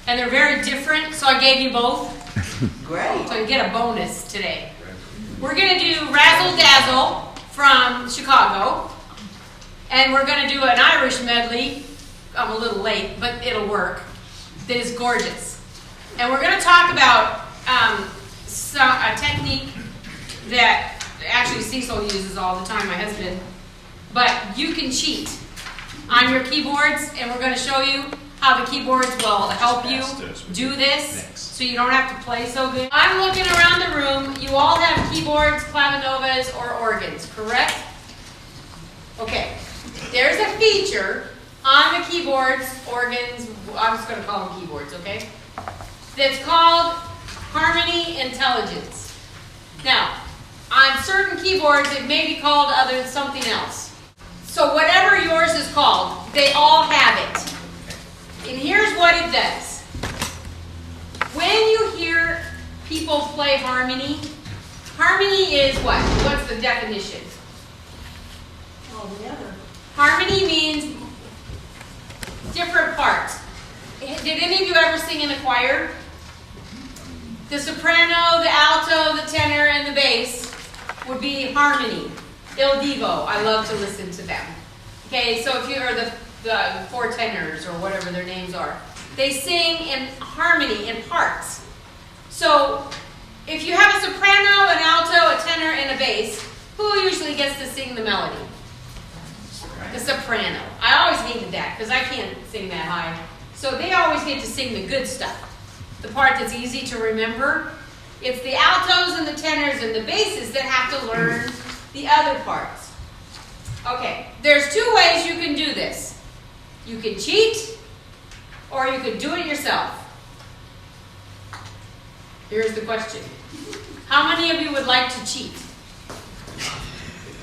and they're very different, so I gave you both. Great. So you get a bonus today. We're going to do Razzle Dazzle from Chicago, and we're going to do an Irish medley. I'm a little late, but it'll work. That is gorgeous. And we're going to talk about a technique that actually Cecil uses all the time, my husband, but you can cheat on your keyboards, and we're going to show you how the keyboards will help you do this so you don't have to play so good. I'm looking around the room. You all have keyboards, clavinovas, or organs, correct? Okay. There's a feature on the keyboards, organs, I'm just going to call them keyboards, okay? That's called Harmony Intelligence. Now, on certain keyboards, it may be called something else. So whatever yours is called, they all have it. And here's what it does. When you hear people play harmony, harmony is what? What's the definition? All together. Harmony means different parts. Did any of you ever sing in a choir? The soprano, the alto, the tenor, and the bass would be harmony. Il divo. I love to listen to them. Okay, so if you are the four tenors or whatever their names are, they sing in harmony, in parts. So if you have a soprano, an alto, a tenor, and a bass, who usually gets to sing the melody? The soprano. I always hated that because I can't sing that high. So they always get to sing the good stuff. The part that's easy to remember. It's the altos and the tenors and the basses that have to learn the other parts. Okay, there's two ways you can do this. You can cheat, or you can do it yourself. Here's the question. How many of you would like to cheat?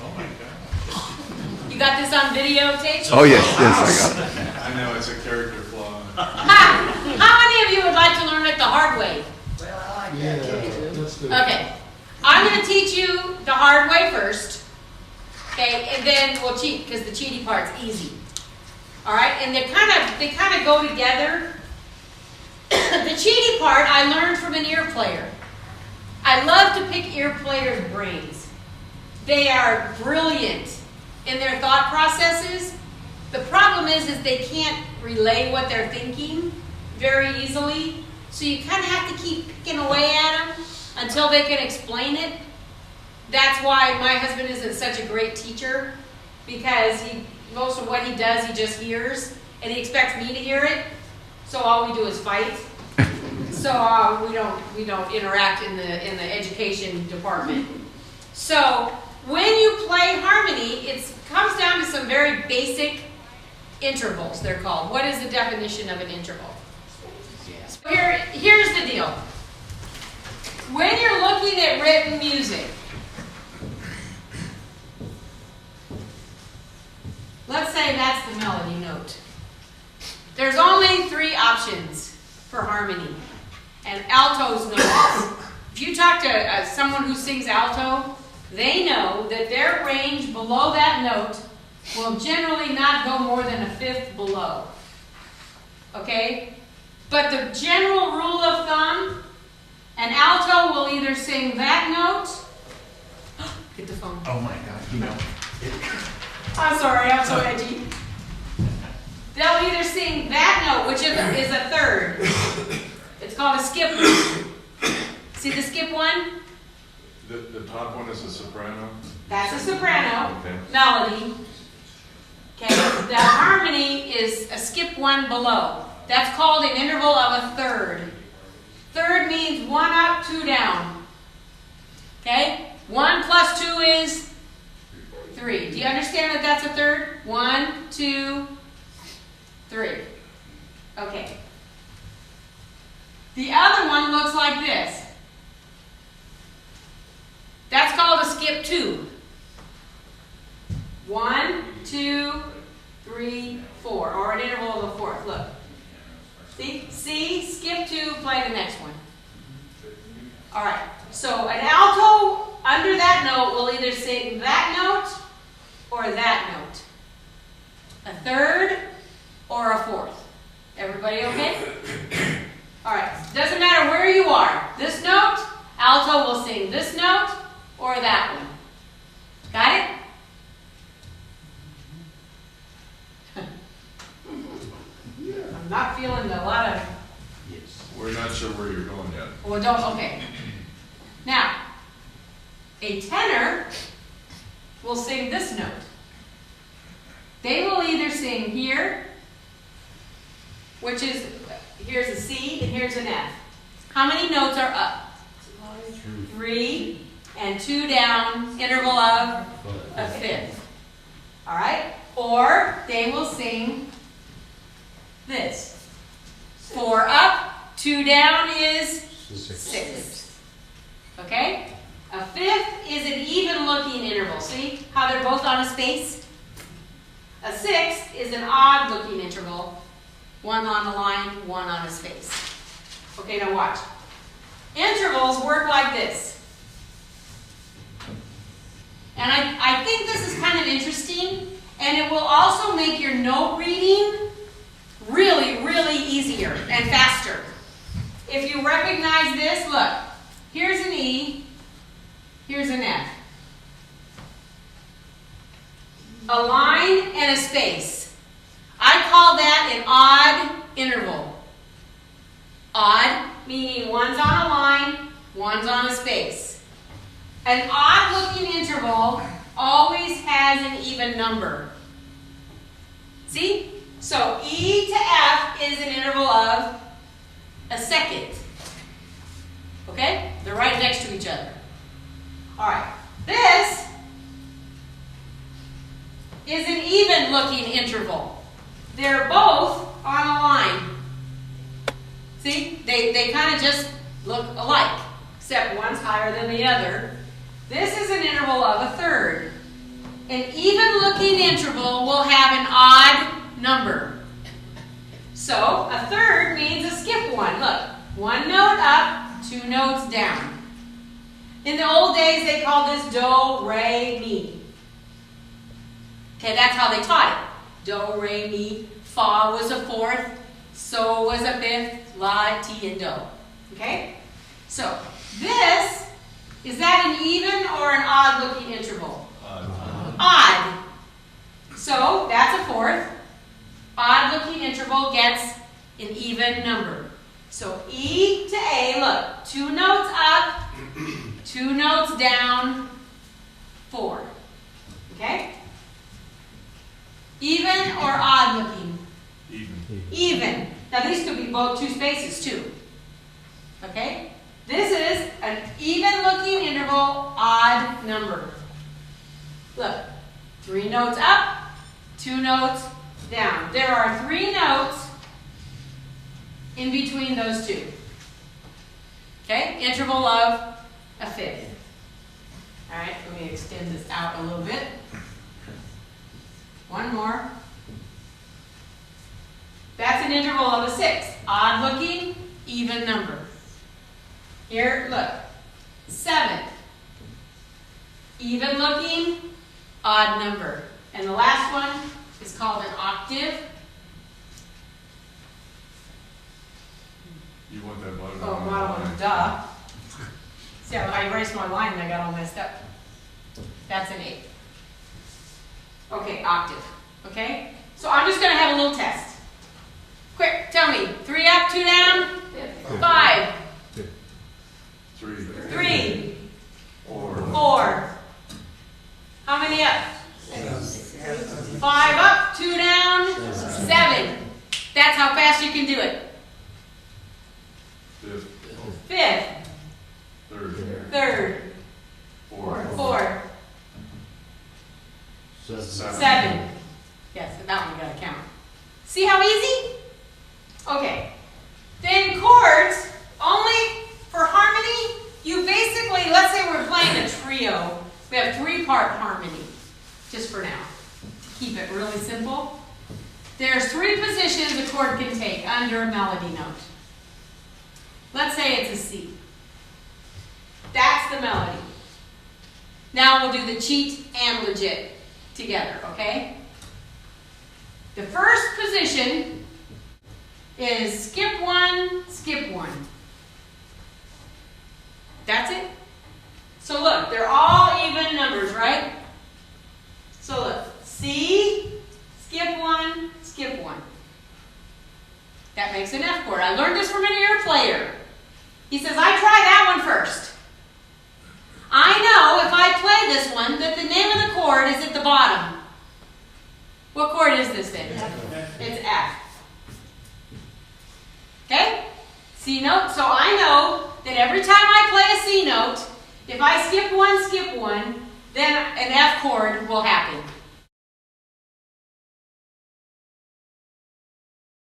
Oh my God. You got this on videotape? Oh yes, yes, I got it. I know, it's a character flaw. How many of you would like to learn it the hard way? Well, I like that too. Let's do it. Okay. I'm going to teach you the hard way first. Okay, and then we'll cheat because the cheaty part's easy. All right, and they kind of go together. The cheaty part I learned from an ear player. I love to pick ear players' brains. They are brilliant in their thought processes. The problem is they can't relay what they're thinking very easily. So you kind of have to keep picking away at them until they can explain it. That's why my husband isn't such a great teacher, because most of what he does, he just hears, and he expects me to hear it. So all we do is fight. So we don't interact in the education department. So when you play harmony, it comes down to some very basic intervals. They're called. What is the definition of an interval? So here's the deal. When you're looking at written music, let's say that's the melody note. There's only 3 options for harmony, and altos know this. If you talk to someone who sings alto, they know that their range below that note will generally not go more than a fifth below. Okay? But the general rule of thumb, an alto will either sing that note. Get the phone. Oh my God, you know. I'm sorry, I'm so edgy. They'll either sing that note, which is a third. It's called a skip. See the skip one? The top one is a soprano. That's a soprano Okay. melody. Okay, the harmony is a skip one below. That's called an interval of a third. Third means 1 up, 2 down. Okay? 1 plus 2 is 3. Do you understand that that's a third? 1, 2, 3. Okay. The other one looks like this. That's called a skip 2. 1, 2, 3, 4. Or an interval of a fourth. Look. See? C, skip 2, play the next one. Alright. So an alto under that note will either sing that note or that note. A third or a fourth. Everybody okay? Doesn't matter where you are. This note, alto will sing this note or that one. Got it? I'm not feeling a lot of, We're not sure where you're going yet. well, don't, okay. Now, a tenor will sing this note. They will either sing here, which is, here's a C and here's an F. How many notes are up? 3 and 2 down, interval of a fifth. All right? Or they will sing this. 4 up, 2 down is 6. Okay? A fifth is an even looking interval. See how they're both on a space? A sixth is an odd looking interval. 1 on a line, 1 on a space. Okay, now watch. Intervals work like this. And I think this is kind of interesting, and it will also make your note reading really, really easier and faster. If you recognize this, look, here's an E, here's an F. A line and a space. I call that an odd interval. Odd, meaning one's on a line, one's on a space. An odd-looking interval always has an even number. See? So E to F is an interval of a second. Okay? They're right next to each other. All right. This is an even-looking interval. They're both on a line. See? They kind of just look alike, except one's higher than the other. This is an interval of a third. An even-looking interval will have an odd number. So, a third means a skip one. Look, 1 note up, 2 notes down. In the old days, they called this do, re, mi. Okay, that's how they taught it. Do, re, mi. Fa was a fourth. So was a fifth. La, ti, and do. Okay? So, this, is that an even or an odd-looking interval? Odd. So, that's a fourth. Odd-looking interval gets an even number. So, E to A, look, 2 notes up, 2 notes down, 4. Okay? Even or odd-looking? Even. Even. Now, these could be both 2 spaces, too. Okay? This is an even-looking interval, odd number. Look, 3 notes up, 2 notes down. There are 3 notes in between those 2. Okay? Interval of a fifth. All right, let me extend this out a little bit. One more. That's an interval of a sixth. Odd-looking, even number. Here, look, 7. Even looking, odd number. And the last one is called an octave. You want that bottom Oh, one? bottom one, duh. See, I erased my line and I got all messed up. That's an 8. Okay, octave. Okay? So I'm just going to have a little test. Quick, tell me. 3 up, 2 down? 5. 3. 3. 4. 4. How many up? 5 up, 2 down, 7. That's how fast you can do it. 5th. 5th, 3rd. 3rd, 4th. 4th, 7. Yes, that one you gotta count. See how easy? Okay. Then chords, only for harmony, you basically, let's say we're playing a trio. We have 3-part harmony, just for now, to keep it really simple. There's 3 positions a chord can take under a melody note. Let's say it's a C. That's the melody. Now we'll do the cheat and legit together, okay? The first position is skip 1, skip 1. That's it. So look, they're all even numbers, right? So look, C, skip one, skip one. That makes an F chord. I learned this from an ear player. He says, I try that one first. I know if I play this one that the name of the chord is at the bottom. What chord is this then? It's F. Okay? C note. So I know that every time I play a C note, if I skip one, then an F chord will happen.